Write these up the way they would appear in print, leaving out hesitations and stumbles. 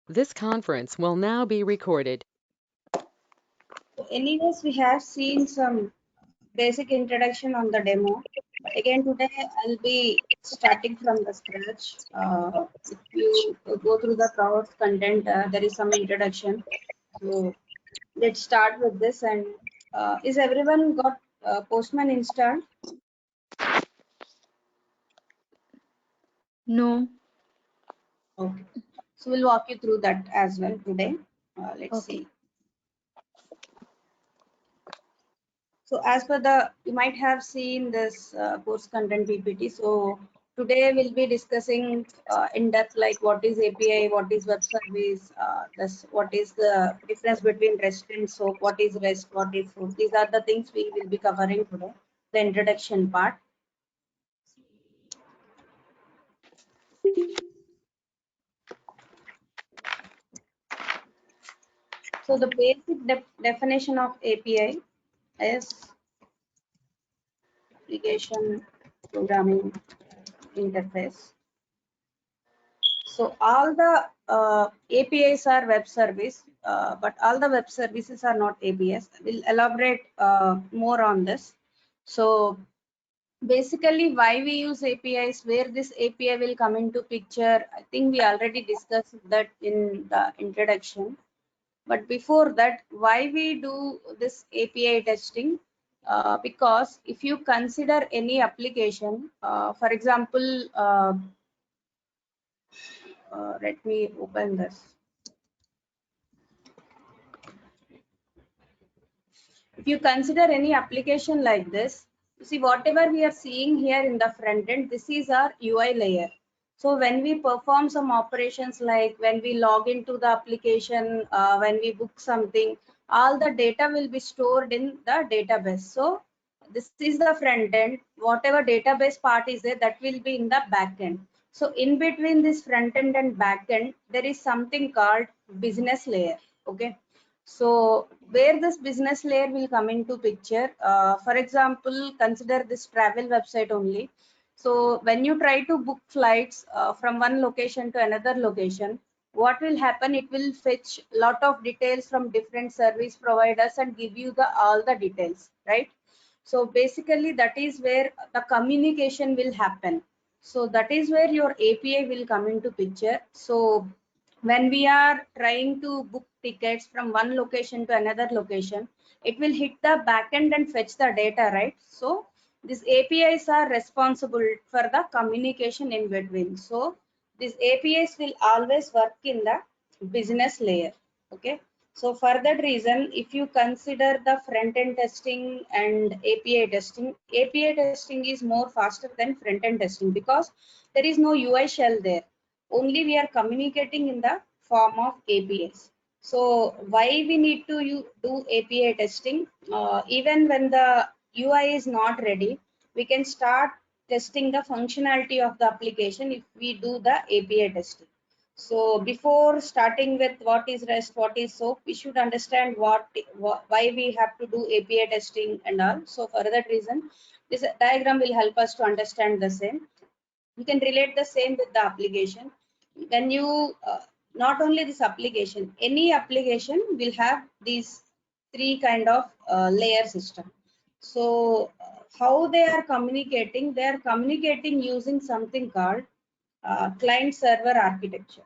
This conference will now be recorded. Anyways, we have seen some basic introduction on the demo, but again today I'll be starting from the scratch. If you go through the course content, there is some introduction. So let's start with this. And is everyone got Postman installed? No. Okay. So we'll walk you through that as well today. Let's Okay. see. So as per the, you might have seen this course content PPT. So today we'll be discussing in depth like what is API, what is web service, what is the difference between REST and SOAP, what is REST, what is SOAP. These are the things we will be covering today, the introduction part. So the basic definition of API is application programming interface. So all the APIs are web service, but all the web services are not APIs. We'll elaborate more on this. So basically why we use APIs, where this API will come into picture, I think we already discussed that in the introduction. But before that, why we do this API testing? Because if you consider any application, for example, let me open this. If you consider any application like this, you see whatever we are seeing here in the front end, this is our UI layer. So when we perform some operations like when we log into the application, when we book something, all the data will be stored in the database. So this is the front end. Whatever database part is there, that will be in the back end. So in between this front end and back end, there is something called business layer. Okay. So where this business layer will come into picture, for example, consider this travel website only. So when you try to book flights from one location to another location, what will happen? It will fetch lot of details from different service providers and give you the all the details, right? So basically that is where the communication will happen. So that is where your API will come into picture. So when we are trying to book tickets from one location to another location, it will hit the backend and fetch the data, right? So these APIs are responsible for the communication in between. So these APIs will always work in the business layer. Okay. So for that reason, if you consider the front-end testing and API testing is more faster than front-end testing because there is no UI shell there. Only we are communicating in the form of APIs. So why we need to do API testing? Even when the UI is not ready, we can start testing the functionality of the application if we do the API testing. So before starting with what is REST, what is SOAP, we should understand why we have to do API testing and all. So for that reason, this diagram will help us to understand the same. You can relate the same with the application. When you not only this application, any application will have these three kind of layer system. So how they are communicating? They are communicating using something called client server architecture.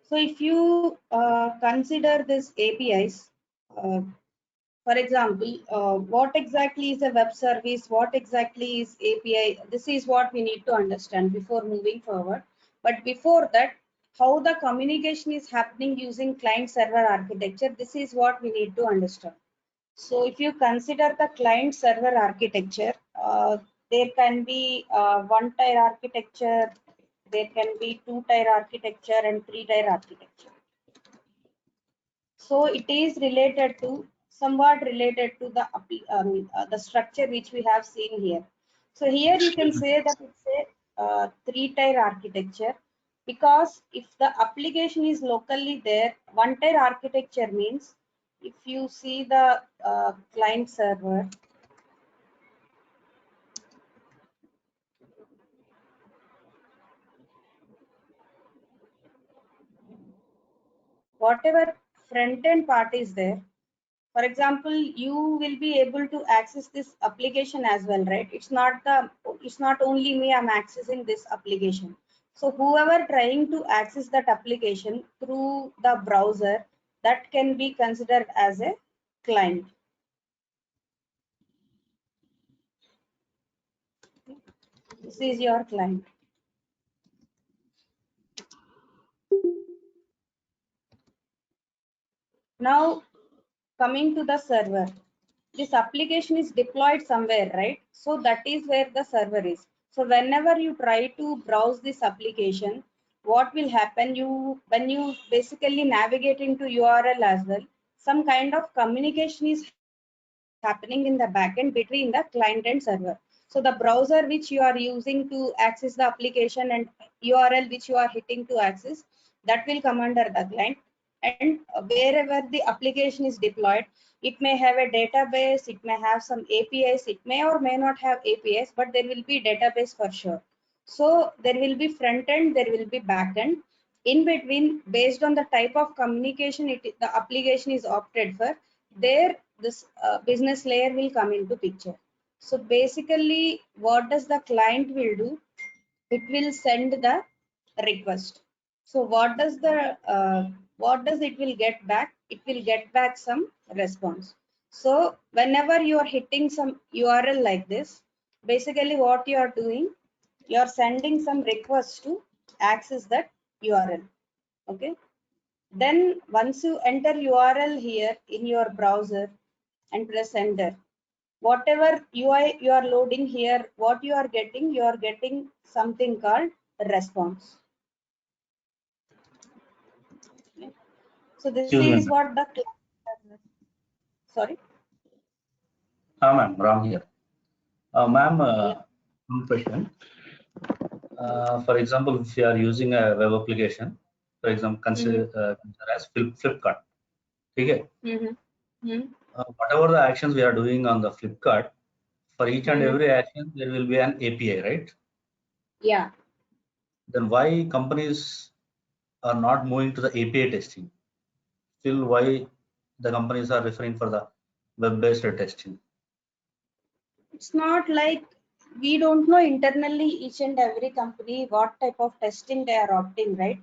So if you consider this APIs, for example, what exactly is a web service? What exactly is API? This is what we need to understand before moving forward. But before that, how the communication is happening using client server architecture, this is what we need to understand. So if you consider the client server architecture, there can be one tier architecture, there can be two tier architecture and three tier architecture. So it is related to somewhat related to the structure which we have seen here. So here you can say that it's a three-tier architecture because if the application is locally there, one-tier architecture means if you see the client server, whatever front end part is there, for example, you will be able to access this application as well, right? It's not only me, I'm accessing this application. So whoever trying to access that application through the browser, that can be considered as a client. This is your client. Now coming to the server, this application is deployed somewhere, right? So that is where the server is. So whenever you try to browse this application, what will happen, when you basically navigate into URL as well, some kind of communication is happening in the backend between the client and server. So the browser which you are using to access the application and URL which you are hitting to access, that will come under the client. And wherever the application is deployed, it may have a database, it may have some APIs, it may or may not have APIs, but there will be database for sure. So there will be front end, there will be back end. In between, based on the type of communication the application is opted for, there this business layer will come into picture. So basically, what does the client will do? It will send the request. So what does it will get back? It will get back some response. So whenever you are hitting some URL like this, basically what you are doing, you are sending some request to access that URL. Okay. Then once you enter URL here in your browser and press enter, whatever UI you are loading here, what you are getting something called response. Okay. So this Excuse me, is what the sorry. ma'am, wrong here. Ma'am, Yeah. one question. For example, if you are using a web application, for example, consider as Flipkart. Okay. Whatever the actions we are doing on the Flipkart, for each and every action, there will be an API, right? Yeah. Then why companies are not moving to the API testing? Still, why the companies are referring for the web-based testing? It's not like we don't know internally each and every company what type of testing they are opting, right?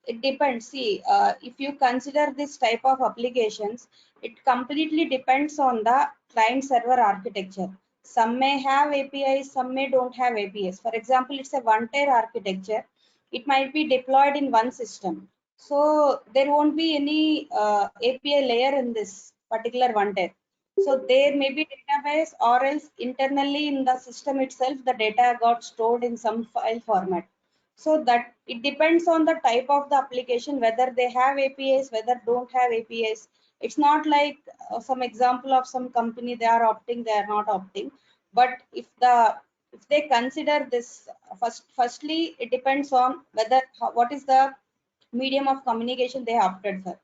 It depends. See, if you consider this type of applications, it completely depends on the client server architecture. Some may have APIs, some may don't have APIs. For example, it's a one-tier architecture. It might be deployed in one system. So there won't be any API layer in this particular one-tier. So there may be database, or else internally in the system itself, the data got stored in some file format. So that it depends on the type of the application, whether they have APIs, whether don't have APIs. It's not like some example of some company they are opting, they are not opting. But if they consider this, firstly, it depends on whether what is the medium of communication they opted for.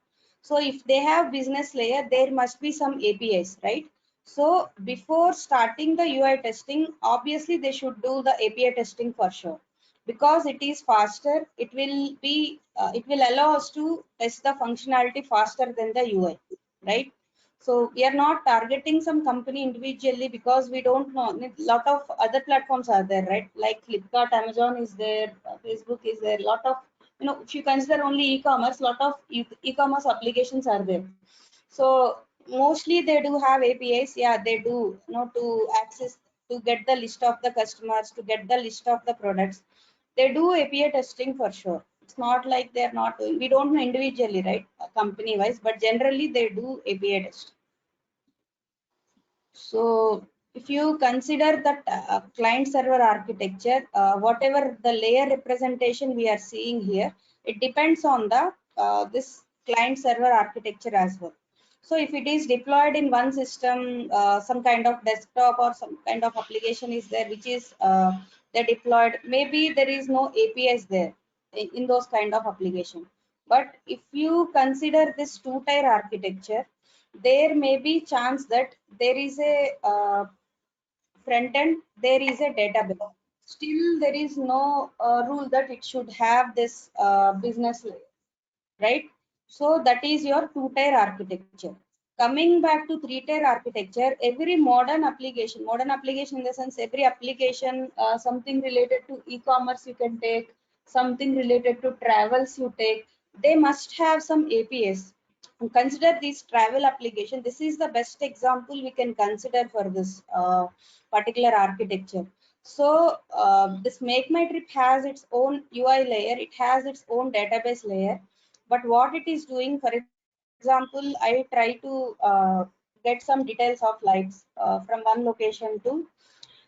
So if they have business layer, there must be some APIs, right? So before starting the UI testing, obviously they should do the API testing for sure, because it is faster. It will allow us to test the functionality faster than the UI, right? So we are not targeting some company individually because we don't know. A lot of other platforms are there, right? Like Flipkart, Amazon is there, Facebook is there. Lot of, if you consider only e-commerce, lot of e-commerce applications are there. So mostly they do have APIs. Yeah, they do, to access, to get the list of the customers, to get the list of the products. They do API testing for sure. It's not like they're not doing. We don't know individually, right, company wise, but generally they do API test. So if you consider that client server architecture, whatever the layer representation we are seeing here, it depends on the this client server architecture as well. So if it is deployed in one system, some kind of desktop or some kind of application is there, which is they're deployed, maybe there is no APIs there in those kind of application. But if you consider this two-tier architecture, there may be chance that there is a front end, there is a database. Still, there is no rule that it should have this business layer, right? So that is your two-tier architecture. Coming back to three-tier architecture, every modern application in the sense every application, something related to e-commerce you can take, something related to travels you take, they must have some APIs. Consider this travel application. This is the best example we can consider for this particular architecture. So this Make My Trip has its own UI layer, it has its own database layer, but what it is doing, for example, I try to get some details of flights from one location to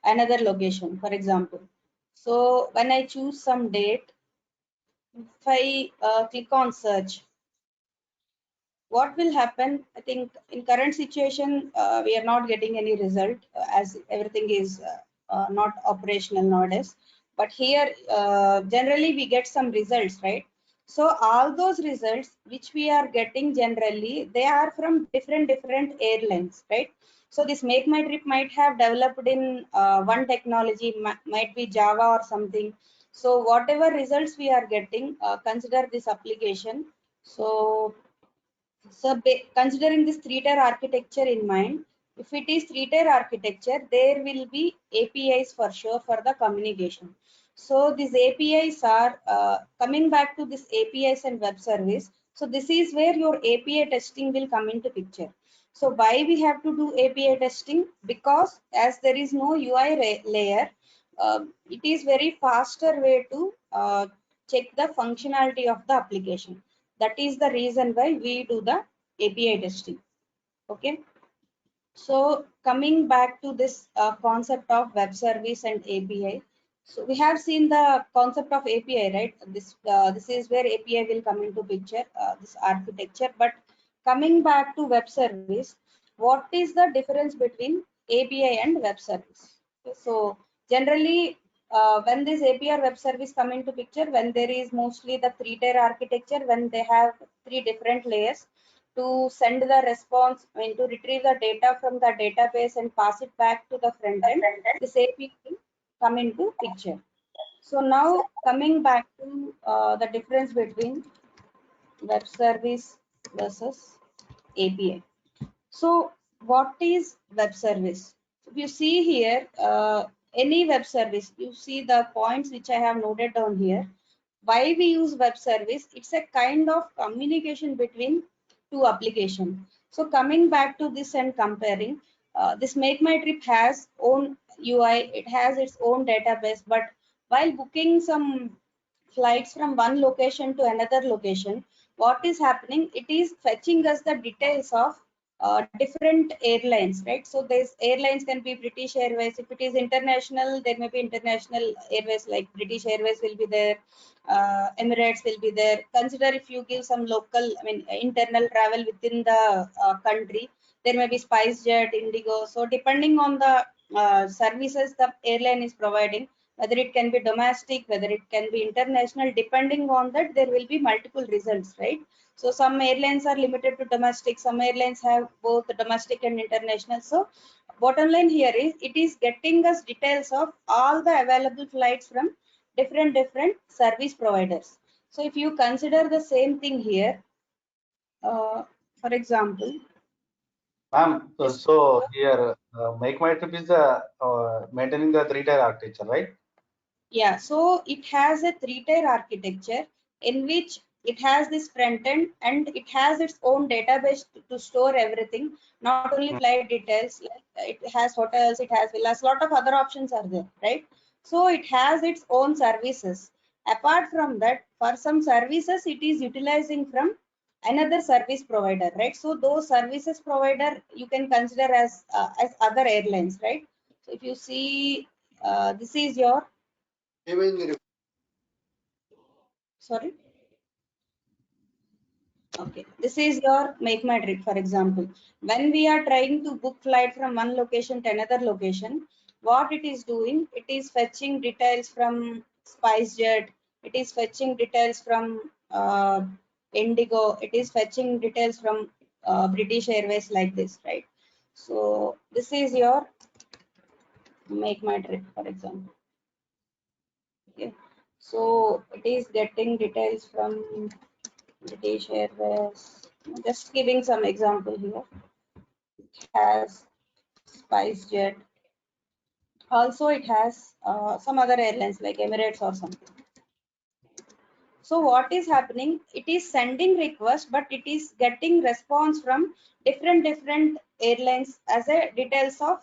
another location, for example. So when I choose some date, if I click on search, what will happen? I think in current situation, we are not getting any result as everything is not operational nowadays. But here, generally we get some results, right? So all those results which we are getting generally, they are from different airlines, right? So this Make My Trip might have developed in one technology, might be Java or something. So whatever results we are getting, consider this application. So considering this three-tier architecture in mind, if it is three-tier architecture, there will be APIs for sure for the communication. So these APIs are coming back to this APIs and web service. So this is where your API testing will come into picture. So why we have to do API testing? Because as there is no UI layer, it is very faster way to check the functionality of the application. That is the reason why we do the API testing. Okay. So coming back to this concept of web service and API. So we have seen the concept of API, right? This is where API will come into picture, this architecture. But coming back to web service, what is the difference between API and web service? Okay, so generally, when this API or web service come into picture, when there is mostly the three-tier architecture, when they have three different layers to send the response, I mean to retrieve the data from the database and pass it back to the front end, this API will come into picture. So now coming back to the difference between web service versus API. So what is web service? If you see here, any web service, you see the points which I have noted down here. Why we use web service? It's a kind of communication between two applications. So coming back to this and comparing, this Make My Trip has own UI, it has its own database, but while booking some flights from one location to another location, what is happening? It is fetching us the details of different airlines, right? So these airlines can be British Airways. If it is international, there may be international airways like British Airways will be there, Emirates will be there. Consider if you give some local, I mean, internal travel within the country, there may be SpiceJet, Indigo. So depending on the services the airline is providing, whether it can be domestic, whether it can be international, depending on that, there will be multiple results, right? So some airlines are limited to domestic, some airlines have both domestic and international. So bottom line here is it is getting us details of all the available flights from different service providers. So if you consider the same thing here, for example, Ma'am, so here Make My Trip is maintaining the three-tier architecture, right? yeah, so it has a three-tier architecture in which it has this front end and it has its own database to store everything, not only flight details, like it has hotels, it has villas, lot of other options are there, right? So it has its own services. Apart from that, for some services, it is utilizing from another service provider, right? So those services provider you can consider as other airlines, right? So if you see, this is your sorry. Okay, this is your Make My Trip, for example. When we are trying to book flight from one location to another location, what it is doing, it is fetching details from SpiceJet, it is fetching details from Indigo, it is fetching details from British Airways like this, right? So this is your Make My Trip, for example. Okay, so it is getting details from British Airways, just giving some example here, has SpiceJet. Also, it has some other airlines like Emirates or something. So what is happening? It is sending request, but it is getting response from different airlines as a details of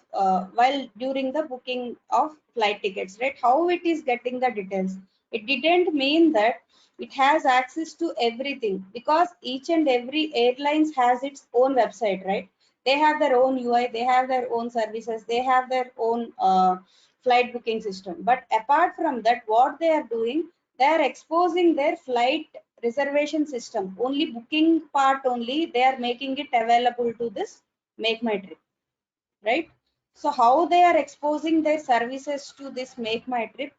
while during the booking of flight tickets, right? How it is getting the details? It didn't mean that it has access to everything, because each and every airlines has its own website, right? They have their own UI, they have their own services, they have their own flight booking system. But apart from that, what they are doing, they are exposing their flight reservation system, only booking part only they are making it available to this Make My Trip, right? So how they are exposing their services to this Make My Trip?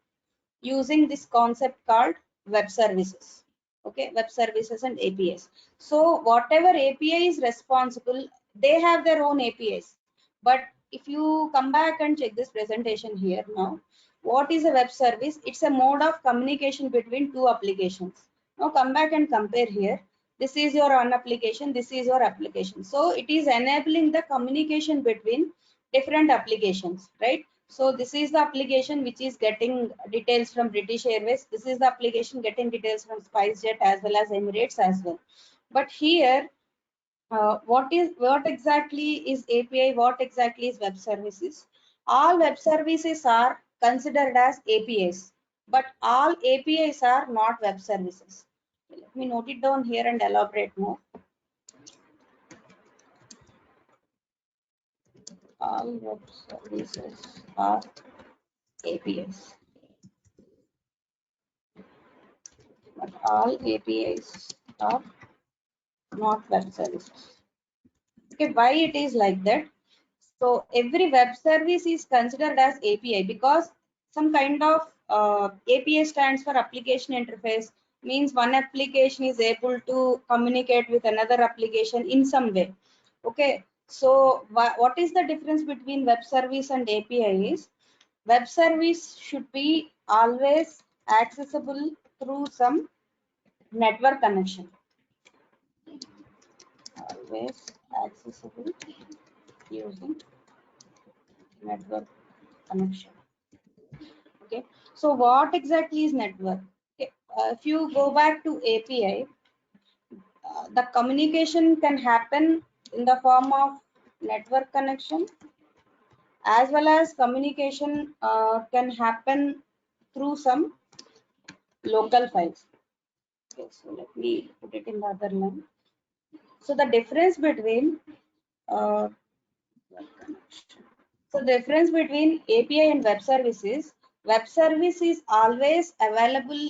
Using this concept called web services. Okay, web services and APIs. So whatever API is responsible, they have their own APIs. But if you come back and check this presentation here now, what is a web service? It's a mode of communication between two applications. Now come back and compare here. This is your one application, this is your application. So it is enabling the communication between different applications, right? So this is the application which is getting details from British Airways. This is the application getting details from SpiceJet as well as Emirates as well. But here, what exactly is API? What exactly is web services? All web services are considered as APIs, but all APIs are not web services. Let me note it down here and elaborate more. All web services are APIs, but all APIs are not web services. Okay, why it is like that? So every web service is considered as API because some kind of API stands for application interface, means one application is able to communicate with another application in some way. Okay, so what is the difference between web service and API is, web service should be always accessible through some network connection. Always accessible using network connection. Okay, so what exactly is network? Okay, if you go back to API, the communication can happen in the form of network connection, as well as communication can happen through some local files. Okay, so let me put it in the other line. So the difference between so the difference between API and web service is always available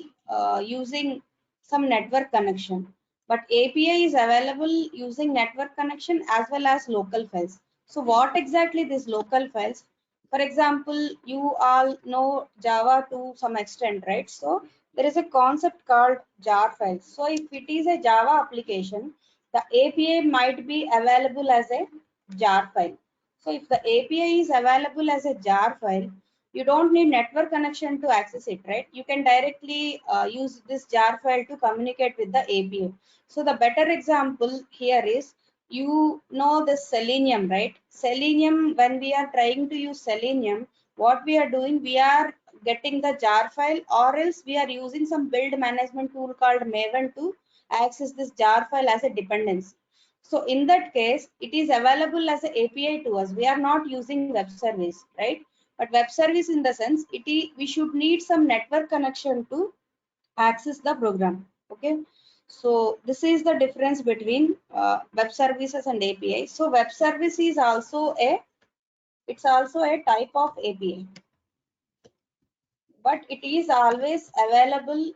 using some network connection, but API is available using network connection as well as local files. So what exactly these local files? For example, you all know Java to some extent, right? So there is a concept called jar files. So if it is a Java application, the API might be available as a jar file. So if the API is available as a jar file, you don't need network connection to access it, right? You can directly use this jar file to communicate with the API. So the better example here is, you know the Selenium, right? Selenium, when we are trying to use Selenium, what we are doing, we are getting the jar file, or else we are using some build management tool called Maven to access this jar file as a dependency. So in that case, it is available as an API to us. We are not using web service, right? But web service in the sense, we should need some network connection to access the program. Okay. So this is the difference between web services and API. So web service is also it's also a type of API, but it is always available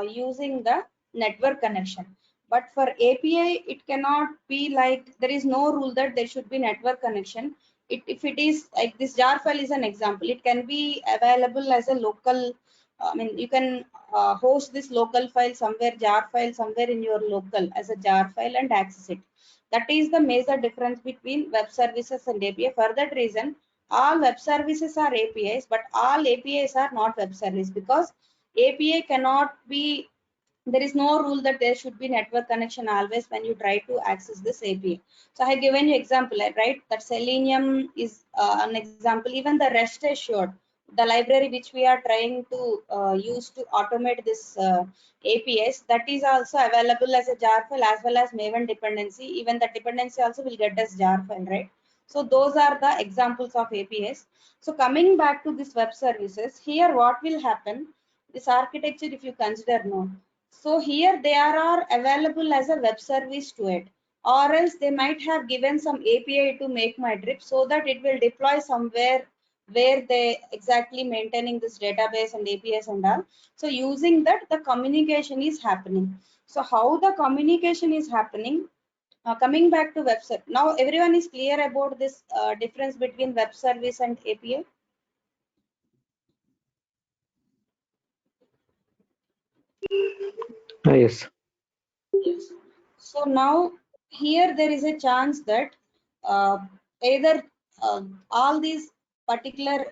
using the network connection. But for API, it cannot be like, there is no rule that there should be network connection. If it is like this jar file is an example, it can be available as a local, I mean, you can host this local file somewhere, jar file somewhere in your local as a jar file and access it. That is the major difference between web services and API. For that reason, all web services are APIs, but all APIs are not web service, because API cannot be there is no rule that there should be network connection always when you try to access this API. So I have given you example, right? That Selenium is an example. Even the rest assured, the library which we are trying to use to automate this APIs, that is also available as a jar file as well as Maven dependency. Even the dependency also will get as jar file, right? So those are the examples of APIs. So coming back to this web services, here what will happen? This architecture, if you consider now, so here they are available as a web service to it, or else they might have given some API to MakeMyTrip so that it will deploy somewhere where they exactly maintaining this database and APIs and all. So using that, the communication is happening. So how the communication is happening? Coming back to web service. Now everyone is clear about this difference between web service and API. Yes. Yes. So now here there is a chance that uh, either all these particular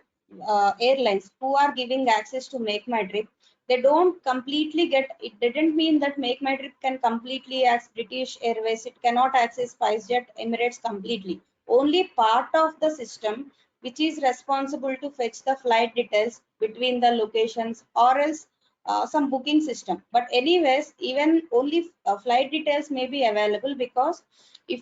airlines who are giving access to MakeMyTrip, they don't completely get, it didn't mean that MakeMyTrip can completely access British Airways, it cannot access SpiceJet, Emirates completely. Only part of the system which is responsible to fetch the flight details between the locations, or else some booking system. But anyways, even only flight details may be available, because if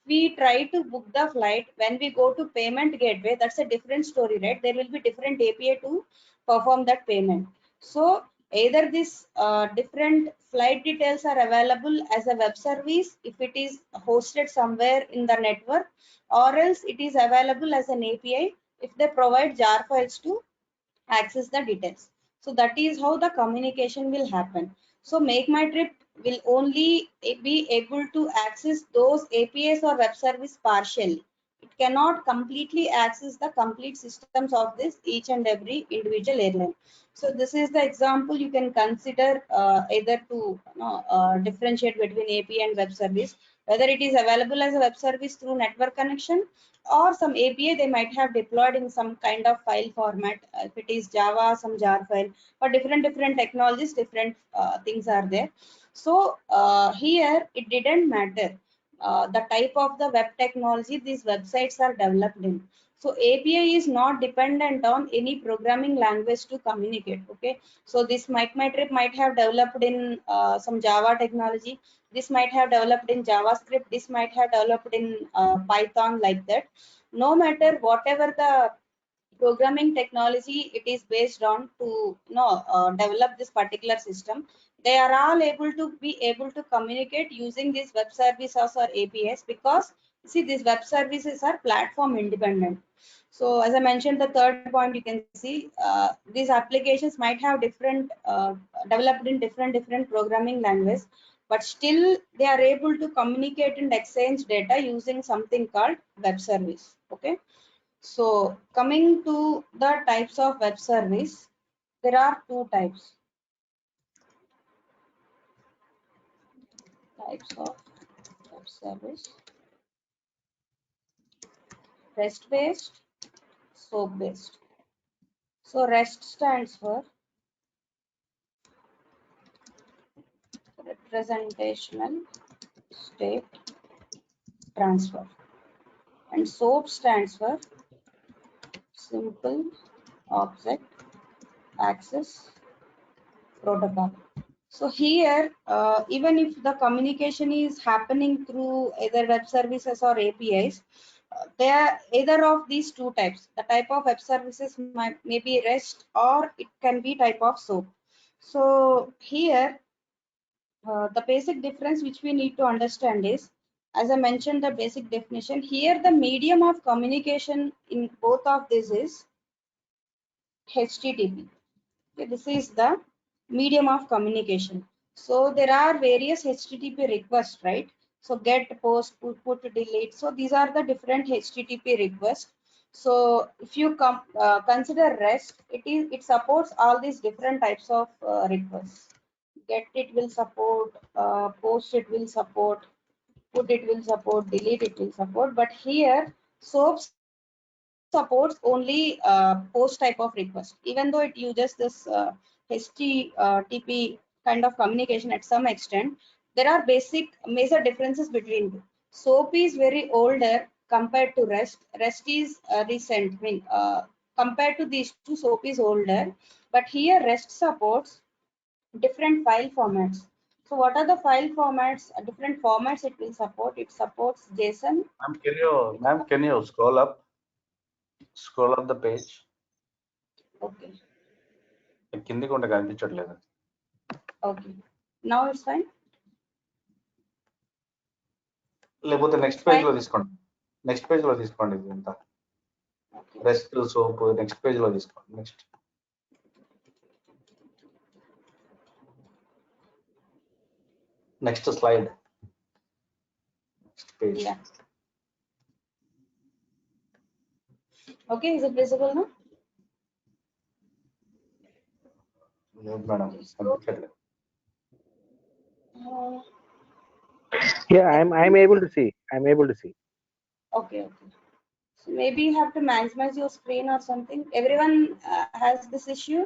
we try to book the flight, when we go to payment gateway, that's a different story, right? There will be different API to perform that payment. So either this different flight details are available as a web service if it is hosted somewhere in the network, or else it is available as an API if they provide jar files to access the details. So that is how the communication will happen. So MakeMyTrip will only be able to access those APIs or web service partially. It cannot completely access the complete systems of this each and every individual airline. So this is the example you can consider, either to differentiate between API and web service, whether it is available as a web service through network connection, or some API they might have deployed in some kind of file format. If it is Java, some jar file. For different technologies, different things are there. So here it didn't matter the type of the web technology these websites are developed in. So API is not dependent on any programming language to communicate. Okay, so this MakeMyTrip might have developed in some Java technology. This might have developed in JavaScript. This might have developed in Python, like that. No matter whatever the programming technology it is based on to develop this particular system, they are all able to communicate using these web services or APIs, because see, these web services are platform independent. So as I mentioned, the third point, you can see these applications might have different developed in different programming language, but still they are able to communicate and exchange data using something called web service. Okay, so coming to the types of web service, there are two types of web service: REST based, SOAP based. So REST stands for representational state transfer, and SOAP stands for simple object access protocol. So here, even if the communication is happening through either web services or APIs, they are either of these two types. The type of web services may be REST, or it can be type of SOAP. So here, the basic difference which we need to understand is, as I mentioned, the basic definition here, the medium of communication in both of this is HTTP. Okay, this is the medium of communication. So there are various HTTP requests, right? So get, post, put, delete. So these are the different HTTP requests. So if you consider REST, it supports all these different types of requests. Get, it will support, post it will support, put it will support, delete it will support. But here SOAP supports only post type of request, even though it uses this HTTP kind of communication at some extent. There are basic major differences between them. SOAP is very older compared to REST. REST is recent. I mean, compared to these two, SOAP is older. But here REST supports different file formats. So what are the file formats? Different formats it will support. It supports JSON. Ma'am, can you scroll up the page? Okay. Okay. Now it's fine. లేకపోతే next page లో తీసుకోండి. Next page లో తీసుకోండి ఇదంతా. Rest soap next page లో తీసుకోండి. Next slide. Next page. Yeah. Okay, is it visible now? లేదు madam, కనిపించట్లేదు. Yeah, I'm able to see. I'm able to see. Okay. So maybe you have to maximize your screen or something. Everyone has this issue.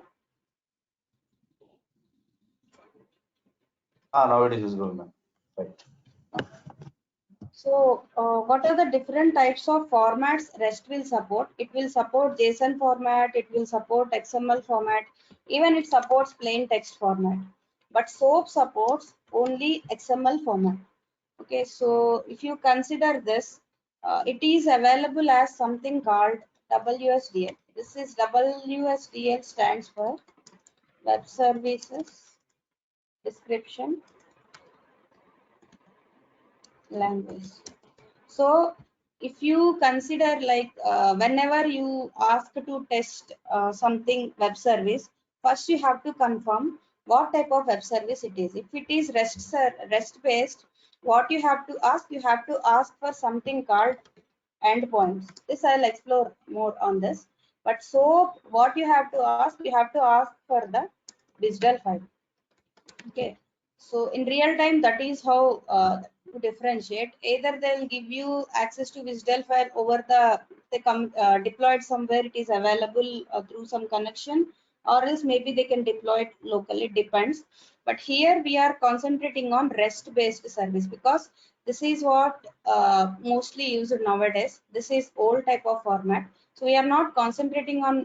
Now it is visible, ma'am. Right. So what are the different types of formats REST will support? It will support JSON format, it will support XML format, even it supports plain text format. But SOAP supports only XML format. Okay, so if you consider this, it is available as something called WSDL. This is WSDL stands for Web Services Description Language. So if you consider like whenever you ask to test something web service, first you have to confirm what type of web service it is. If it is REST based, what you have to ask for something called endpoints. This I'll explore more on this. But so what you have to ask for the digital file. Okay, so in real time, that is how to differentiate. Either they'll give you access to WSDL file over deployed somewhere, it is available through some connection, or else maybe they can deploy it locally, depends. But here we are concentrating on REST based service because this is what mostly used nowadays. This is old type of format, so we are not concentrating on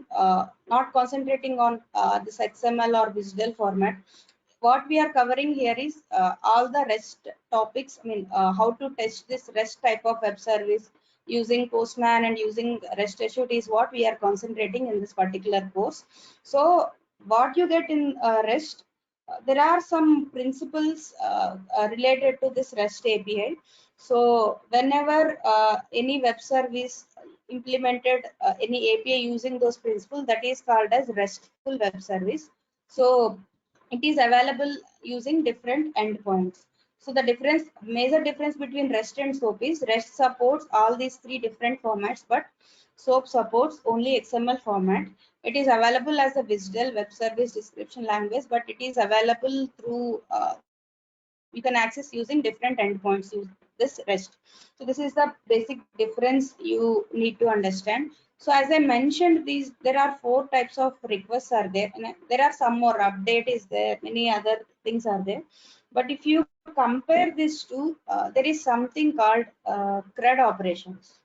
this XML or WSDL format. What we are covering here is all the REST topics. I mean, how to test this REST type of web service using Postman and using REST Assured is what we are concentrating in this particular course. So what you get in REST, there are some principles related to this REST API. So whenever any web service implemented any API using those principles, that is called as RESTful web service. So it is available using different endpoints. So the major difference between REST and SOAP is REST supports all these three different formats, but SOAP supports only XML format. It is available as a WSDL, Web Service Description Language, but it is available through you can access using different endpoints use this REST. So this is the basic difference you need to understand. So as I mentioned, there are 4 types of requests are there, and there are some more. Update is there, many other things are there. But if you compare these two, there is something called CRUD operations.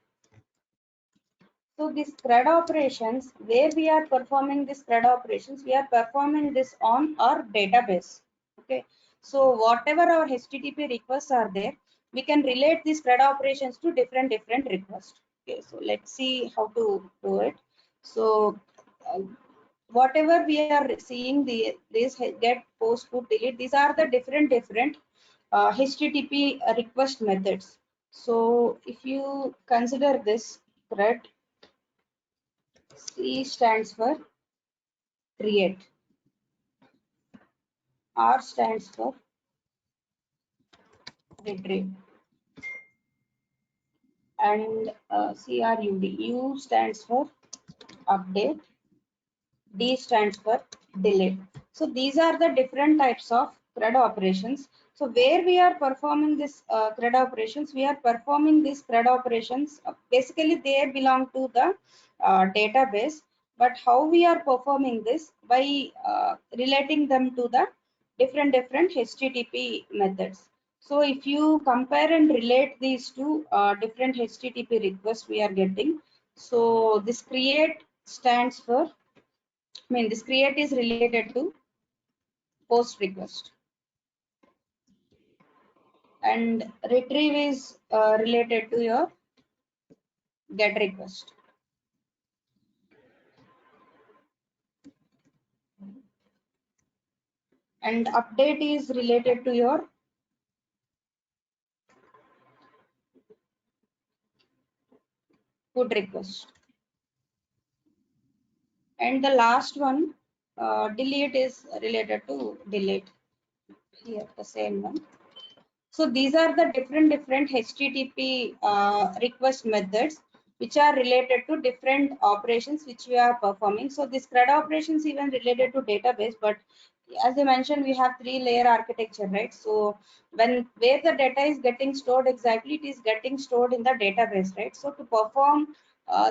So these CRUD operations, where we are performing these CRUD operations, we are performing this on our database. Okay, so whatever our HTTP requests are there, we can relate these CRUD operations to different requests. Okay, so let's see how to do it. So whatever we are seeing, this get, post, put, delete, these are the different HTTP request methods. So if you consider this CRUD, C stands for create, R stands for retrieve, and CRUD, U stands for update, D stands for delete. So these are the different types of CRUD operations. So where we are performing this CRUD operations, we are performing these CRUD operations. Basically, they belong to the database. But how we are performing this? By relating them to the different HTTP methods. So if you compare and relate these two different HTTP requests we are getting, so this create stands for, this create is related to post request, and retrieve is related to your get request. And update is related to your put request. And the last one, delete, is related to delete. Here the same one. So these are the different HTTP request methods which are related to different operations which we are performing. So this CRUD operations even related to database, but as I mentioned, we have 3-layer architecture, right? So where the data is getting stored exactly, it is getting stored in the database, right? So to perform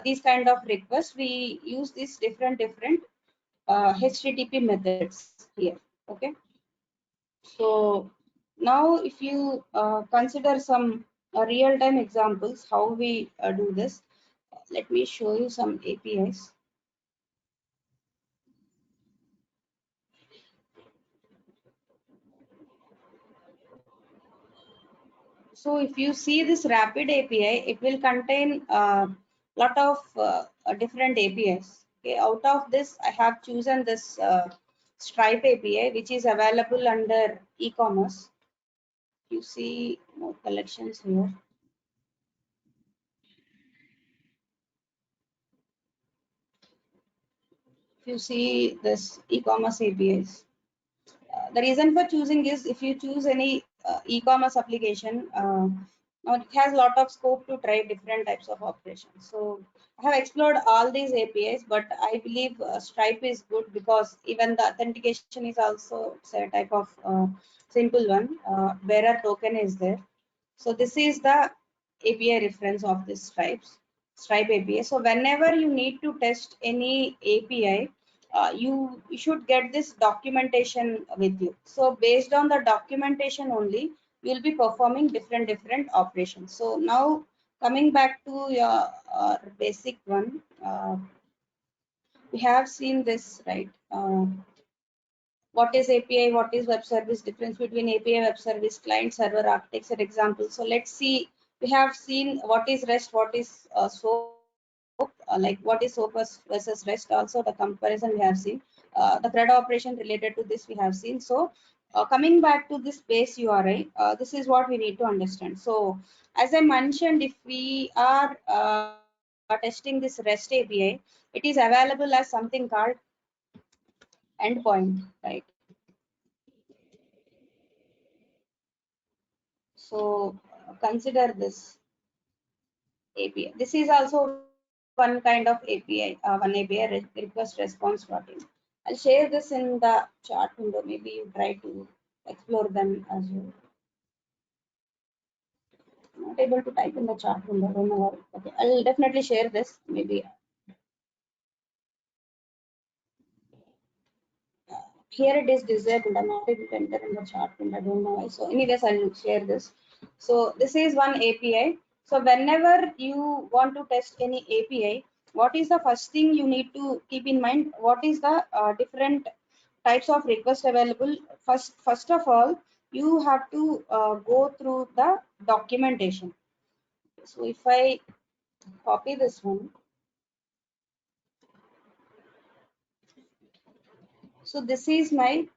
these kind of requests, we use these different HTTP methods here. Okay. So now if you consider some real-time examples how we do this, let me show you some APIs. So if you see this Rapid API, it will contain a lot of different APIs. Okay, out of this, I have chosen this Stripe API, which is available under e-commerce. You see more collections here. If you see this e-commerce APIs, the reason for choosing is if you choose any e-commerce application, now it has a lot of scope to try different types of operations. So I have explored all these APIs, but I believe Stripe is good because even the authentication is also a type of simple one. Bearer token is there. So this is the API reference of this Stripe API. So whenever you need to test any API, you should get this documentation with you. So based on the documentation only, you will be performing different operations. So now coming back to your basic one, we have seen this, right? What is API, what is web service, difference between API, web service, client server architecture example. So let's see, we have seen what is REST, what is SOAP, like what is SOAP versus REST, also the comparison we have seen. The CRUD operation related to this we have seen. So coming back to this base URI, this is what we need to understand. So as I mentioned, if we are testing this REST API, it is available as something called endpoint, right? So consider this API. This is also one kind of API, one API request response plotting. I'll share this in the chat window. Maybe you try to explore them as well. Not able to type in the chat window. Don't know why. Okay, I'll definitely share this. Maybe here it is disabled. I'm not able to enter in the chat window. I don't know why. So anyways, I'll share this. So this is one API. So whenever you want to test any API, what is the first thing you need to keep in mind? What is the different types of request available? First of all, you have to go through the documentation. So if I copy this one, so this is my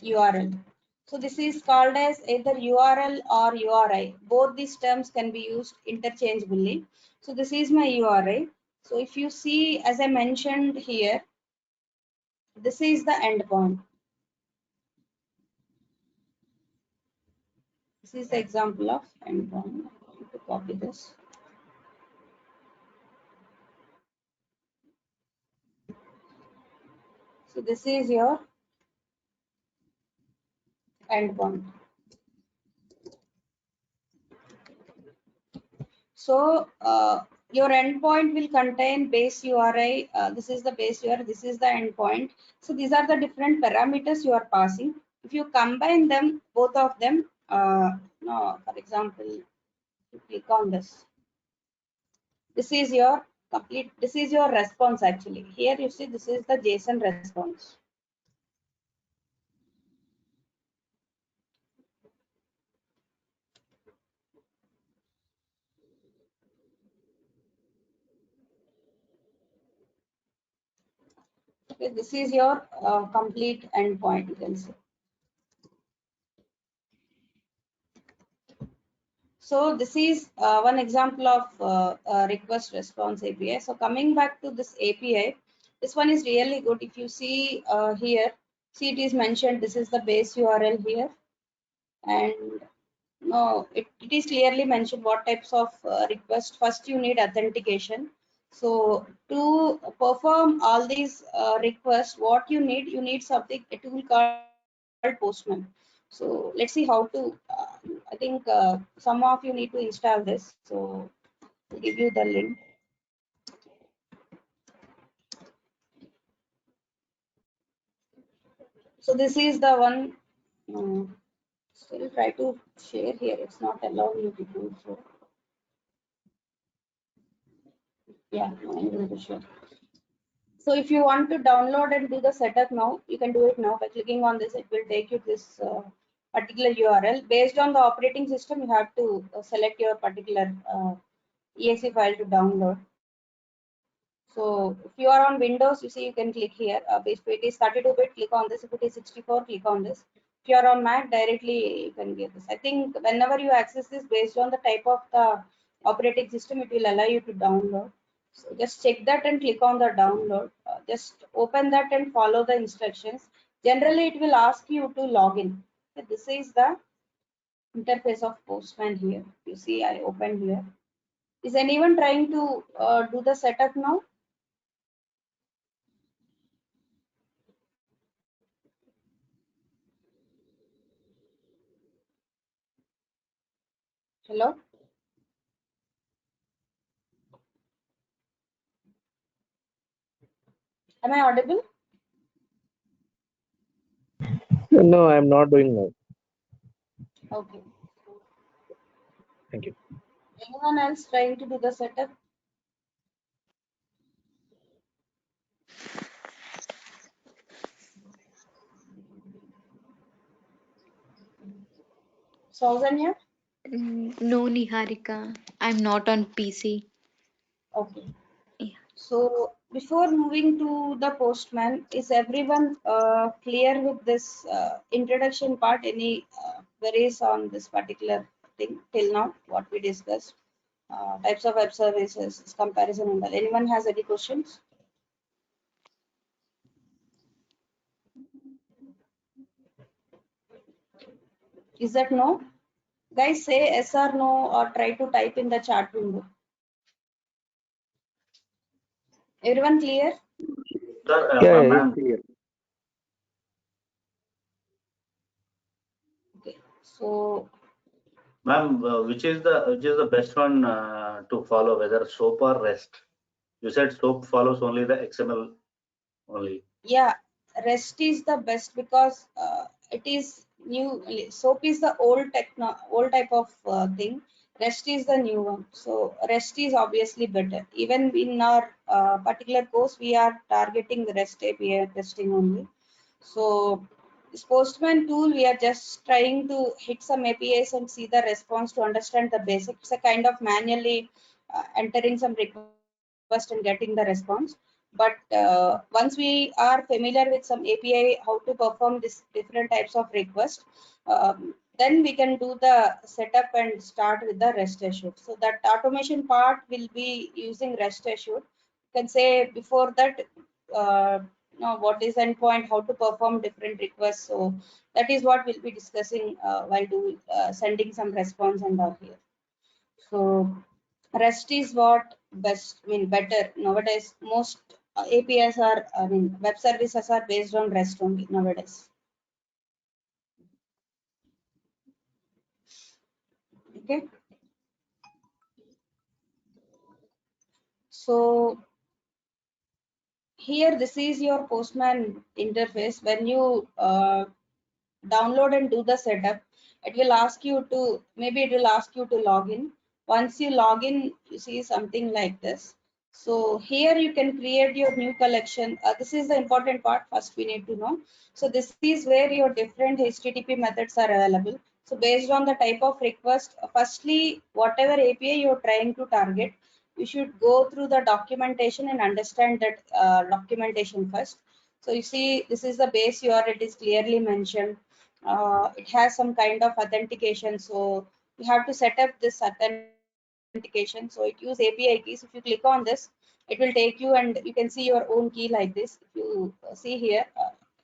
URL. So this is called as either URL or URI. Both these terms can be used interchangeably. So this is my URI. So if you see, as I mentioned here, this is the endpoint. This is the example of endpoint. I need to copy this. So this is your endpoint. So your endpoint will contain base URI. This is the base URI, this is the endpoint. So these are the different parameters you are passing. If you combine them, both of them, no, for example, you click on this. This is your complete, this is your response actually. Here you see this is the JSON response. Okay, this is your complete endpoint, you can see. So this is one example of request response API. So coming back to this API, this one is really good. If you see here, see it is mentioned, this is the base URL here. And no, it is clearly mentioned what types of request. First, you need authentication. So to perform all these requests, what you need something, a tool called Postman. So let's see how to, I think some of you need to install this. So I'll give you the link. So this is the one, still try to share here. It's not allowing you to do so. Yeah, no, I'm going to share. So if you want to download and do the setup now, you can do it now by clicking on this. It will take you to this particular URL. Based on the operating system, you have to select your particular exe file to download. So if you are on Windows, you see you can click here. If it is 32-bit, click on this. If it is 64, click on this. If you are on Mac, directly you can get this. I think whenever you access this, based on the type of the operating system, it will allow you to download. So just check that and click on the download. Just open that and follow the instructions. Generally, it will ask you to log in. So this is the interface of Postman here. You see, I opened here. Is anyone trying to do the setup now? Hello? Am I audible? No, I'm not doing now. Okay. Thank you. Anyone else trying to do the setup? Sauzanya? No, Niharika. I'm not on PC. Okay. Yeah. So before moving to the Postman, is everyone clear with this introduction part? Any queries on this particular thing till now, what we discussed? Types of web services, comparison and all. Anyone has any questions? Is that no? Guys, say yes or no or try to type in the chat window. Everyone clear? Sir, Yeah, ma'am, it's clear. Okay. So Ma'am, which is the best one to follow, whether SOAP or REST? You said SOAP follows only the XML only. yeah, REST is the best because it is new. SOAP is the old type of thing. REST is the new one. So REST is obviously better. Even in our particular course, we are targeting the REST API testing only. So this Postman tool, we are just trying to hit some APIs and see the response to understand the basics. It's a kind of manually entering some request and getting the response. But once we are familiar with some API, how to perform this different types of requests, then we can do the setup and start with the REST assured. So that automation part will be using REST assured. You can say before that, what is endpoint, how to perform different requests. So that is what we'll be discussing while sending some response and all here. So REST is what best, better nowadays. Most APIs are, web services are based on REST only nowadays. Okay. So here, this is your Postman interface. When you download and do the setup, it will ask you to, maybe it will ask you to log in. Once you log in, you see something like this. So here you can create your new collection. This is the important part. First we need to know. So this is where your different HTTP methods are available. So based on the type of request, firstly, whatever API you're trying to target, you should go through the documentation and understand that documentation first. So you see, this is the base URL. It is clearly mentioned. It has some kind of authentication, so you have to set up this authentication. So it uses API keys. If you click on this, it will take you and you can see your own key like this. If you see here,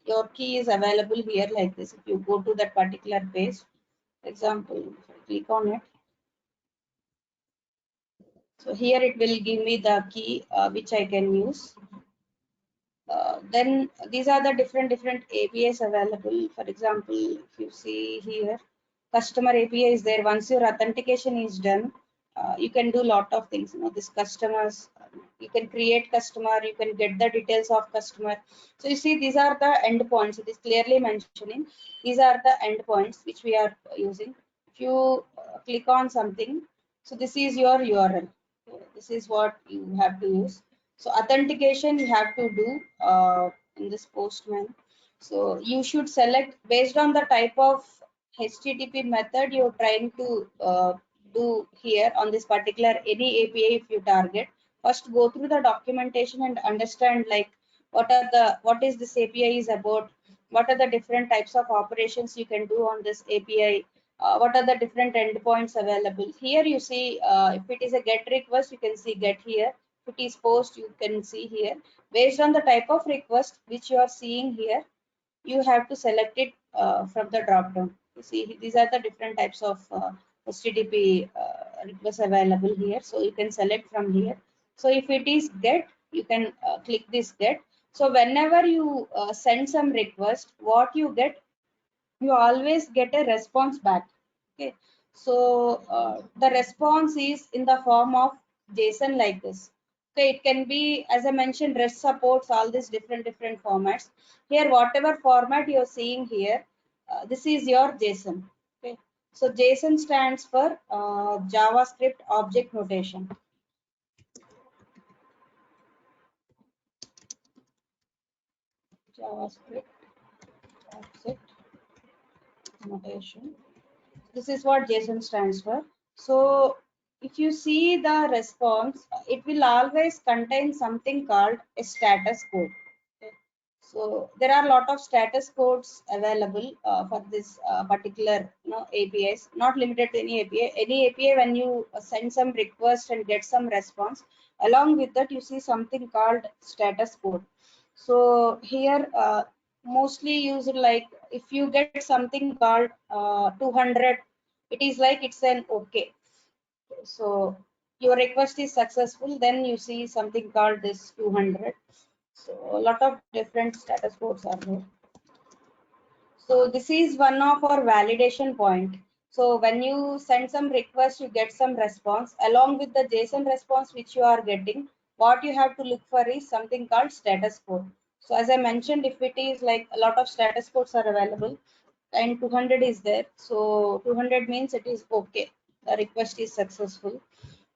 your key is available here like this. If you go to that particular page, for example, if I click on it, so here it will give me the key which I can use. Then these are the different APIs available. For example, if you see here, customer API is there. Once your authentication is done, you can do a lot of things. You know, this customers, you can create customer, you can get the details of customer. So you see, these are the endpoints. It is clearly mentioning these are the endpoints which we are using. If you click on something, so this is your URL. This is what you have to use. So authentication you have to do in this Postman. So you should select based on the type of HTTP method you're trying to do here on this particular any API. If you target, first go through the documentation and understand like what is this API is about, what are the different types of operations you can do on this API, what are the different endpoints available. Here you see if it is a GET request, you can see GET here. If it is POST, you can see here. Based on the type of request which you are seeing here, you have to select it from the drop down. You see, these are the different types of HTTP requests available here. So you can select from here. So if it is GET, you can click this GET. So whenever you send some request, what you get, you always get a response back. Okay, so the response is in the form of JSON like this. Okay, it can be, as I mentioned, REST supports all these different formats. Here, whatever format you're seeing here, this is your JSON. Okay, so JSON stands for JavaScript Object Notation. JavaScript Object Notation. This is what JSON stands for. So if you see the response, it will always contain something called a status code. Okay. So there are a lot of status codes available for this particular APIs, not limited to any API. Any API, when you send some request and get some response, along with that you see something called status code. So here mostly used like if you get something called 200, it is like it's an okay. So your request is successful, then you see something called this 200. So a lot of different status codes are there. So this is one of our validation point. So when you send some request, you get some response. Along with the JSON response which you are getting, what you have to look for is something called status code. So as I mentioned, if it is like a lot of status codes are available and 200 is there, so 200 means it is okay, the request is successful.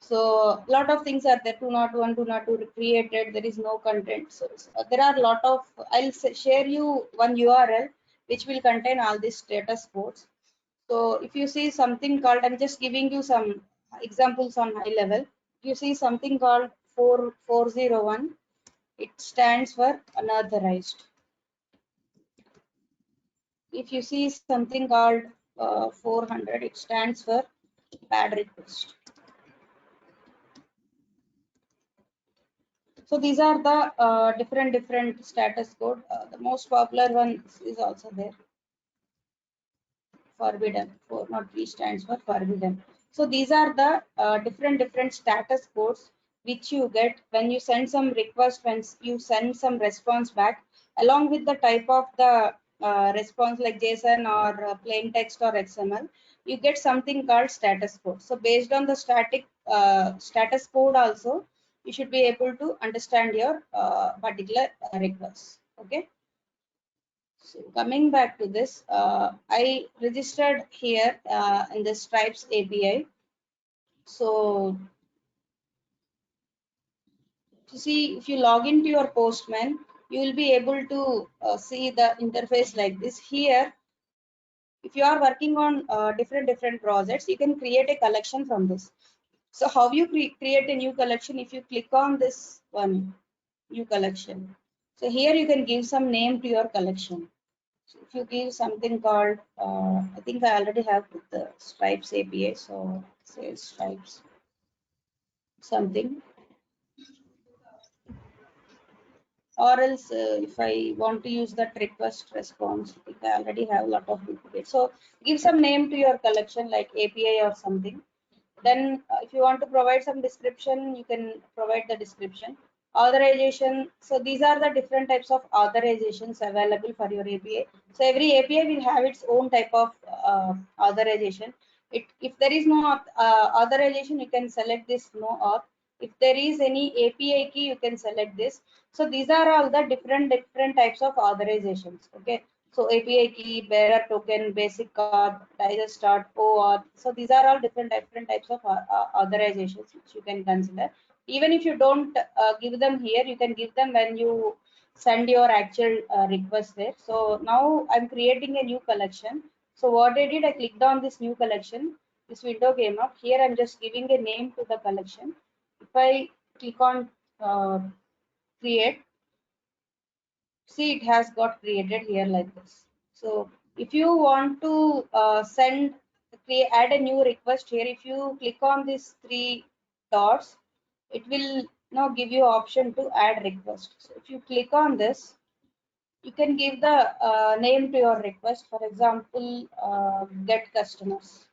So a lot of things are there. 201, 202 created, there is no content. So there are a lot of, I'll share you one URL which will contain all these status codes. So if you see something called, I'm just giving you some examples on high level. You see something called 401, it stands for unauthorized. If you see something called 400, it stands for bad request. So these are the different status code. The most popular one is also there. Forbidden. 403 stands for forbidden. So these are the different status codes which you get when you send some request, when you send some response back, along with the type of the response like JSON or plain text or XML. You get something called status code. So based on the status code also, you should be able to understand your particular request. Okay. So coming back to this, I registered here in the Stripes API. So to see, if you log into your Postman, you will be able to see the interface like this. Here, if you are working on different projects, you can create a collection from this. So how you create a new collection? If you click on this one, new collection. So here you can give some name to your collection. So if you give something called, I think I already have with the Stripes API. So say Stripes something. Or else if I want to use that request response, I think I already have a lot of duplicates. So give some name to your collection like API or something. Then if you want to provide some description, you can provide the description. Authorization. So these are the different types of authorizations available for your API. So every API will have its own type of authorization. If there is no authorization, you can select this no auth. If there is any API key, you can select this. So these are all the different types of authorizations. Okay. So API key, bearer token, basic auth, digest auth, OAuth. So these are all different types of authorizations which you can consider. Even if you don't give them here, you can give them when you send your actual request there. So now I'm creating a new collection. So what I did, I clicked on this new collection. This window came up. Here I'm just giving a name to the collection. If I click on create, see it has got created here like this. So if you want to add a new request here, if you click on these 3 dots, it will now give you option to add request. So if you click on this, you can give the name to your request. For example, get customers.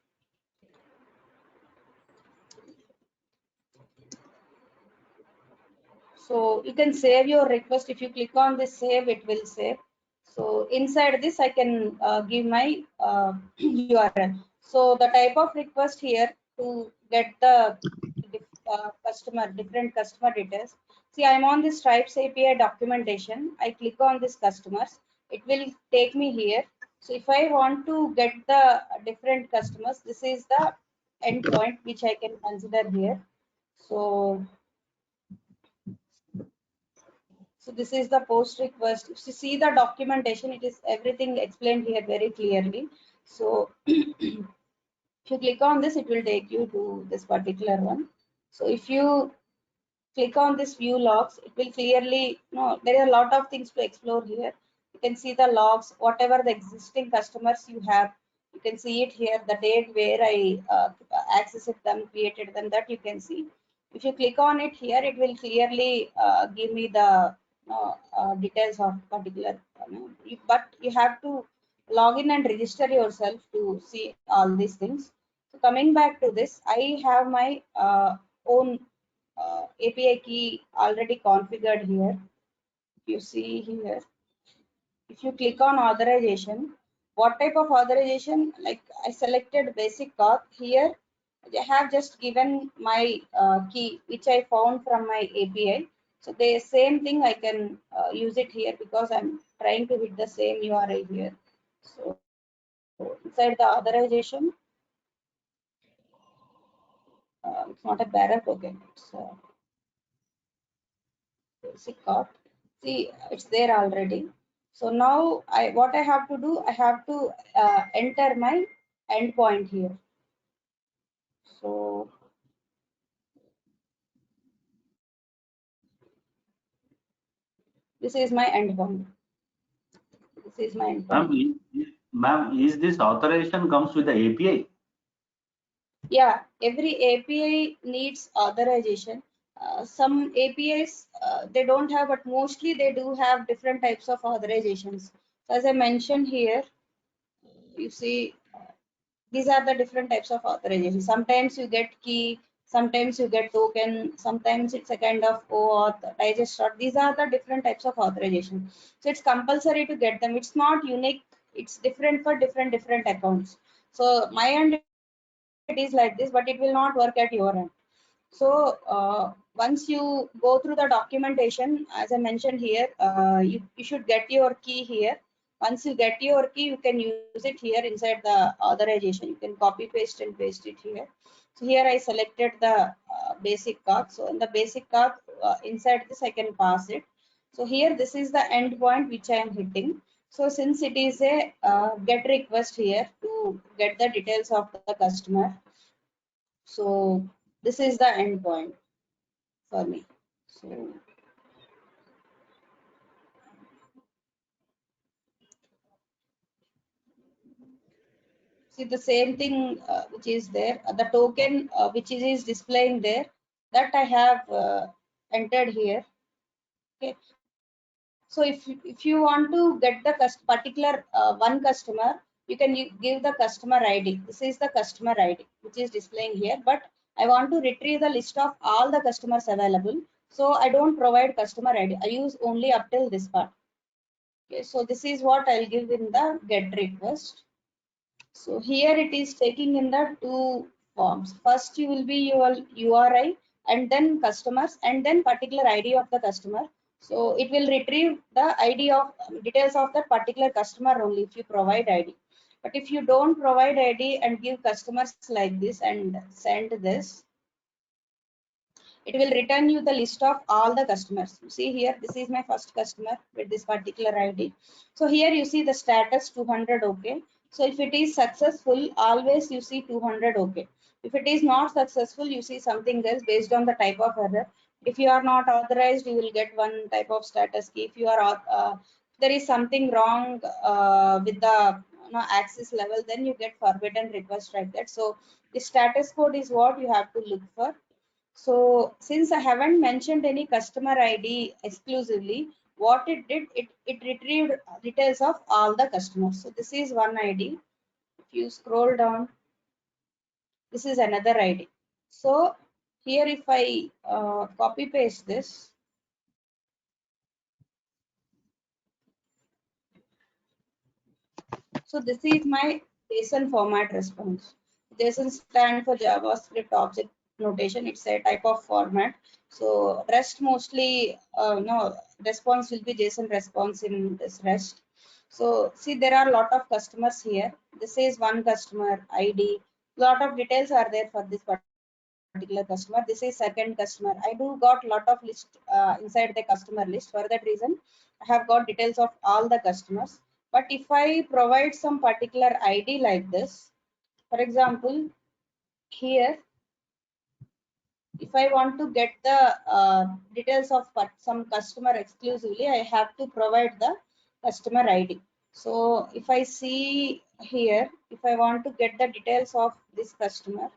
So you can save your request. If you click on this save, it will save. So inside this, I can give my URL. So the type of request here to get the different customer details. See, I'm on this Stripes API documentation. I click on this customers. It will take me here. So if I want to get the different customers, this is the endpoint which I can consider here. So this is the post request. If you see the documentation, it is everything explained here very clearly. So if you click on this, it will take you to this particular one. So if you click on this view logs, it will clearly, there are a lot of things to explore here. You can see the logs, whatever the existing customers you have, you can see it here, the date where I accessed them, created them, that you can see. If you click on it here, it will clearly give me the details of particular, but you have to log in and register yourself to see all these things. So coming back to this, I have my own API key already configured here. You see here, if you click on authorization, what type of authorization? Like I selected basic auth here. I have just given my key which I found from my API. So the same thing I can use it here because I'm trying to hit the same URL here. So inside the authorization, it's not a bearer token. It's basic auth. See, it's there already. So now what I have to do, I have to enter my endpoint here. So this is my endpoint. This is my endpoint. Ma'am, is this authorization comes with the API? Yeah, every API needs authorization. Some APIs they don't have, but mostly they do have different types of authorizations. So as I mentioned here, you see these are the different types of authorization. Sometimes you get key, sometimes you get token, sometimes it's a kind of OAuth, digest auth. These are the different types of authorization. So it's compulsory to get them. It's not unique. It's different for different accounts. So my end it is like this, but it will not work at your end. So once you go through the documentation, as I mentioned here, you should get your key here. Once you get your key, you can use it here inside the authorization. You can copy paste and paste it here. So here I selected the basic auth. So in the basic auth, inside this I can pass it. So here this is the endpoint which I am hitting. So since it is a get request here to get the details of the customer, so this is the endpoint for me. So see the same thing which is there, the token which is displaying there, that I have entered here. Okay. So if you want to get the particular one customer, you can give the customer ID. This is the customer ID which is displaying here, but I want to retrieve the list of all the customers available. So I don't provide customer ID. I use only up till this part. Okay, so this is what I'll give in the get request. So here it is taking in the two forms. First you will be your URI and then customers and then particular ID of the customer. So it will retrieve the ID of details of that particular customer only if you provide ID. But if you don't provide ID and give customers like this and send this, it will return you the list of all the customers. You see here, this is my first customer with this particular ID. So here you see the status 200 okay. So if it is successful, always you see 200 okay. If it is not successful, you see something else based on the type of error. If you are not authorized, you will get one type of status key. If you are there is something wrong with the access level, then you get forbidden request like that. So the status code is what you have to look for. So since I haven't mentioned any customer ID exclusively, what it did, it retrieved details of all the customers. So this is one ID. If you scroll down, this is another ID. So here if I copy paste this, so this is my JSON format response. JSON stands for JavaScript Object Notation. It's a type of format. So REST mostly, response will be JSON response in this REST. So see, there are a lot of customers here. This is one customer ID. Lot of details are there for this particular customer. This is second customer. I do got lot of list inside the customer list. For that reason, I have got details of all the customers. But if I provide some particular ID like this, for example, here, if I want to get the details of some customer exclusively, I have to provide the customer ID. So if I see here, if I want to get the details of this customer,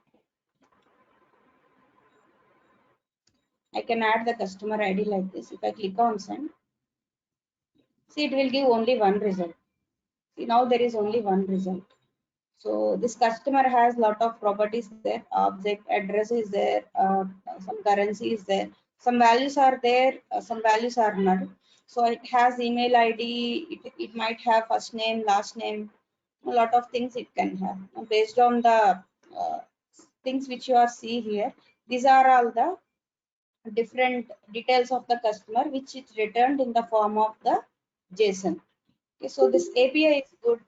I can add the customer ID like this. If I click on send, see, it will give only one result. See, now there is only one result. So this customer has lot of properties there, object address is there, some currency is there, some values are there, some values are not. So it has email ID, it might have first name, last name, a lot of things it can have. Now, based on the things which you are see here, these are all the different details of the customer which is returned in the form of the JSON. Okay, so this API is good.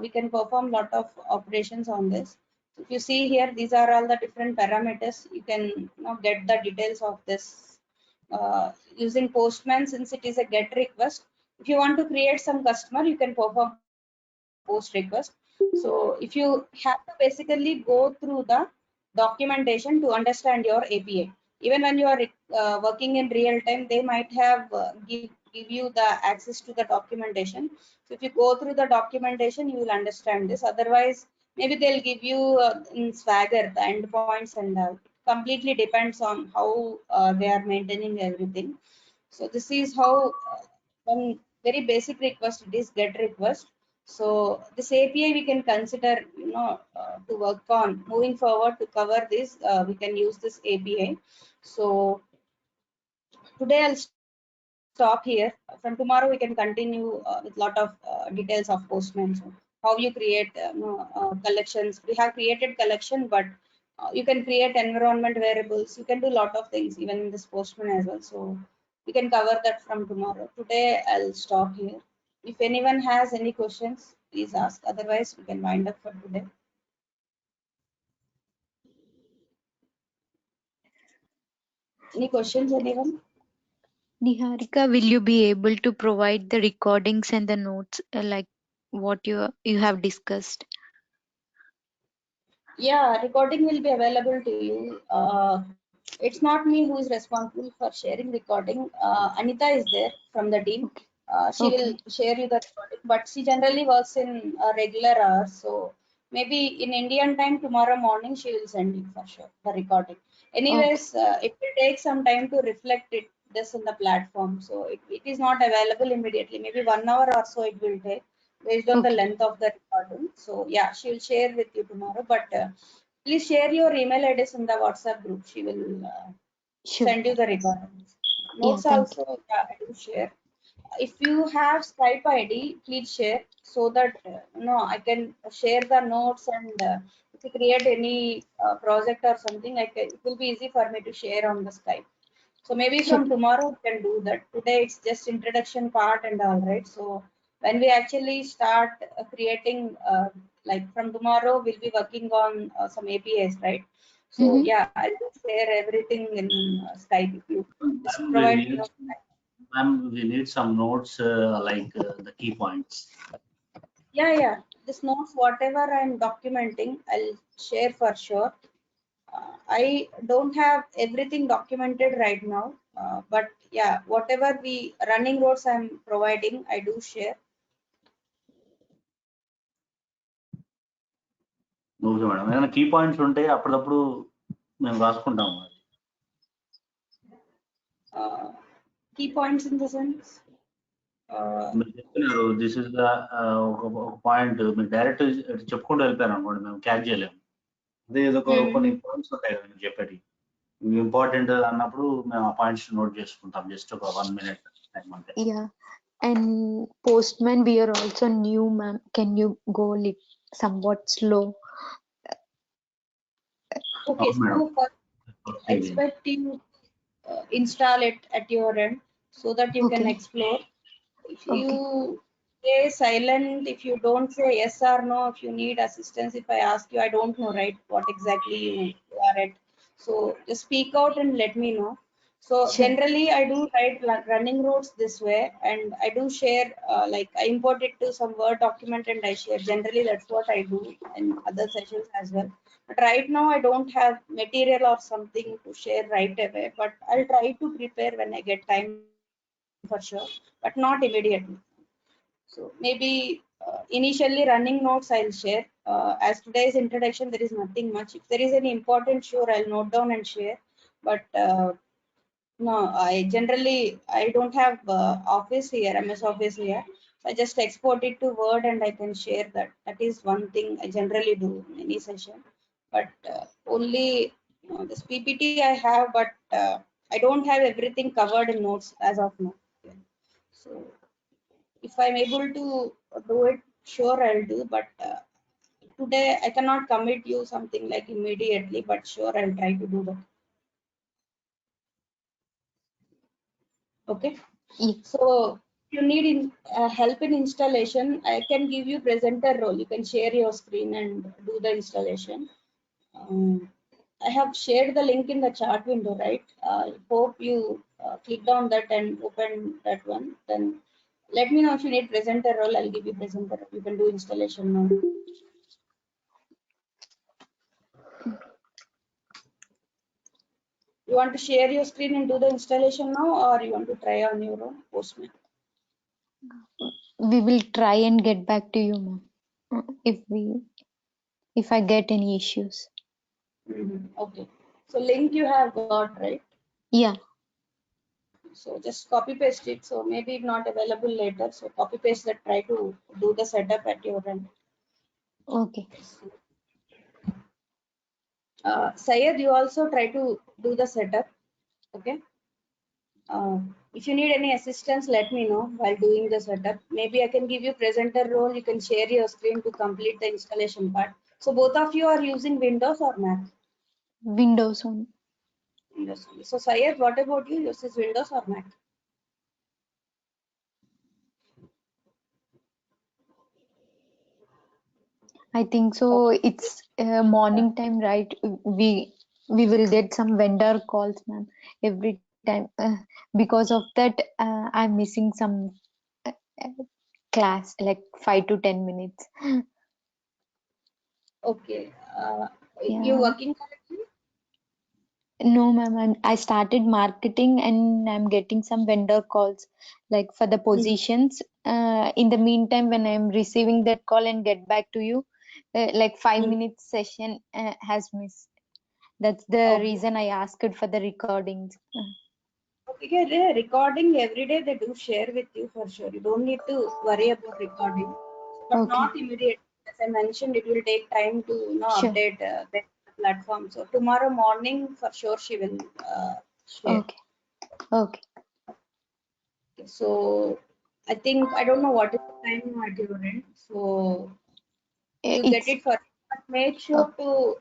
We can perform lot of operations on this. If you see here, these are all the different parameters. You can get the details of this using Postman, since it is a GET request. If you want to create some customer, you can perform POST request. So if you have to basically go through the documentation to understand your API. Even when you are working in real time, they might have give you the access to the documentation. So if you go through the documentation, you will understand this. Otherwise, maybe they'll give you in Swagger the endpoints and completely depends on how they are maintaining everything. So this is how one very basic request, it is GET request. So this API we can consider, to work on. Moving forward to cover this, we can use this API. So today I'll stop here. From tomorrow we can continue with lot of details of Postman. So how you create collections. We have created collection, but You can create environment variables. You can do a lot of things even in this Postman as well. So we can cover that from tomorrow. Today I'll stop here. If anyone has any questions, please ask. Otherwise, we can wind up for today. Any questions, anyone? Niharika, will you be able to provide the recordings and the notes like what you have discussed? Yeah, recording will be available to you. It's not me who is responsible for sharing recording. Anita is there from the team. She will share you the recording, but she generally works in regular hours. So maybe in Indian time tomorrow morning she will send you for sure the recording. Anyways, it will take some time to reflect it this in the platform. So it is not available immediately. Maybe 1 hour or so it will take based on the length of the recording. So yeah, she will share with you tomorrow. But please share your email address in the WhatsApp group. She will send you the recordings. Notes also, yeah, I do share. If you have Skype ID, please share so that I can share the notes, and if you create any project or something, it will be easy for me to share on the Skype. So maybe from tomorrow we can do that. Today it's just introduction part and all, right? So when we actually start creating, like from tomorrow, we'll be working on some APIs, right? So yeah, I'll just share everything in Skype if you just provide me. Ma'am, we need some notes like the key points. Yeah. This notes, whatever I'm documenting, I'll share for sure. I don't have everything documented right now, but yeah, whatever we running notes I'm providing, I do share. Okay madam, ఏమైనా key points ఉంటే అప్పుడప్పుడు మేము రాసుకుంటాము. Key points in the sense? మీరు చెప్తున్నారు this is the ఒక point మీరు direct చెప్పుకుంటూ వెళ్ళిపోయారు అనుకోండి, మేము క్యాచ్ చేయలేము. అదే ఏదో కొన్ని పాయింట్స్ ఉంటాయి కదా మీరు చెప్పేటి ఇంపార్టెంట్ అన్నప్పుడు మేము ఆ పాయింట్స్ నోట్ చేసుకుంటాం. జస్ట్ ఒక 1 minute టైం అంతే. Yeah, and Postman we are also new, ma'am. Can you go somewhat slow? Okay, so I expect you install it at your end so that you can explore. If you stay silent, if you don't say yes or no, if you need assistance, if I ask you, I don't know, right, what exactly you are at. So just speak out and let me know. So generally I do write running notes this way, and I do share like I import it to some Word document and I share. Generally that's what I do in other sessions as well. But right now I don't have material or something to share right away, but I'll try to prepare when I get time for sure, but not immediately. So maybe initially running notes I'll share. As today's introduction, there is nothing much. If there is any important, sure, I'll note down and share. But no, I don't have office here, MS Office here. So I just export it to Word and I can share that. That is one thing I generally do in any session. But only this PPT I have, but I don't have everything covered in notes as of now. So if I'm able to do it, sure I'll do. But today I cannot commit you something like immediately, but sure I'll try to do that. Okay. So if you need help in installation, I can give you presenter role. You can share your screen and do the installation. I have shared the link in the chat window, right? Hope you clicked on that and opened that one. Then let me know if you need presenter role. I'll give you presenter role. You can do installation now. You want to share your screen and do the installation now, or you want to try on your own Postman? We will try and get back to you, ma'am, if I get any issues. Okay. So link you have got, right? Yeah. So just copy paste it. So maybe not available later. So copy paste that. Try to do the setup at your end. Okay. Syed, you also try to do the setup. Okay. If you need any assistance, let me know while doing the setup. Maybe I can give you presenter role. You can share your screen to complete the installation part. So both of you are using Windows or Mac? Windows only. Windows only. So Syed, what about you? Yours is Windows or Mac? I think so. It's morning time, right? We will get some vendor calls, ma'am, every time. Because of that, I'm missing some uh, class, like 5 to 10 minutes. Okay. You Yeah. working currently? No, ma'am. I started marketing and I'm getting some vendor calls, like for the positions. In the meantime, when I'm receiving that call and get back to you, like 5 minutes session has missed. That's the Okay. reason I asked for the recordings. Okay, yeah, the recording every day they do share with you for sure. You don't need to worry about recording, but Okay, not immediate. As I mentioned, it will take time to sure. update the platform. So tomorrow morning for sure she will share. Okay, okay. Okay, so I think I don't know what is the time at your end. So you get It's it for, but make oh, sure to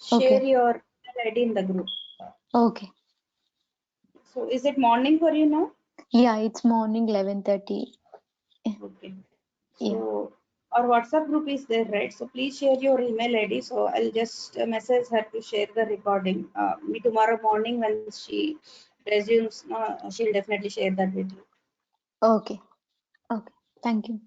share okay, your email ID in the group. okay. So is it morning for you now? Yeah, it's morning 11:30. Okay. Yeah, So our WhatsApp group is there, right? So please share your email ID. So I'll just message her to share the recording. Me tomorrow morning when she resumes, she'll definitely share that with you. okay, okay. Thank you.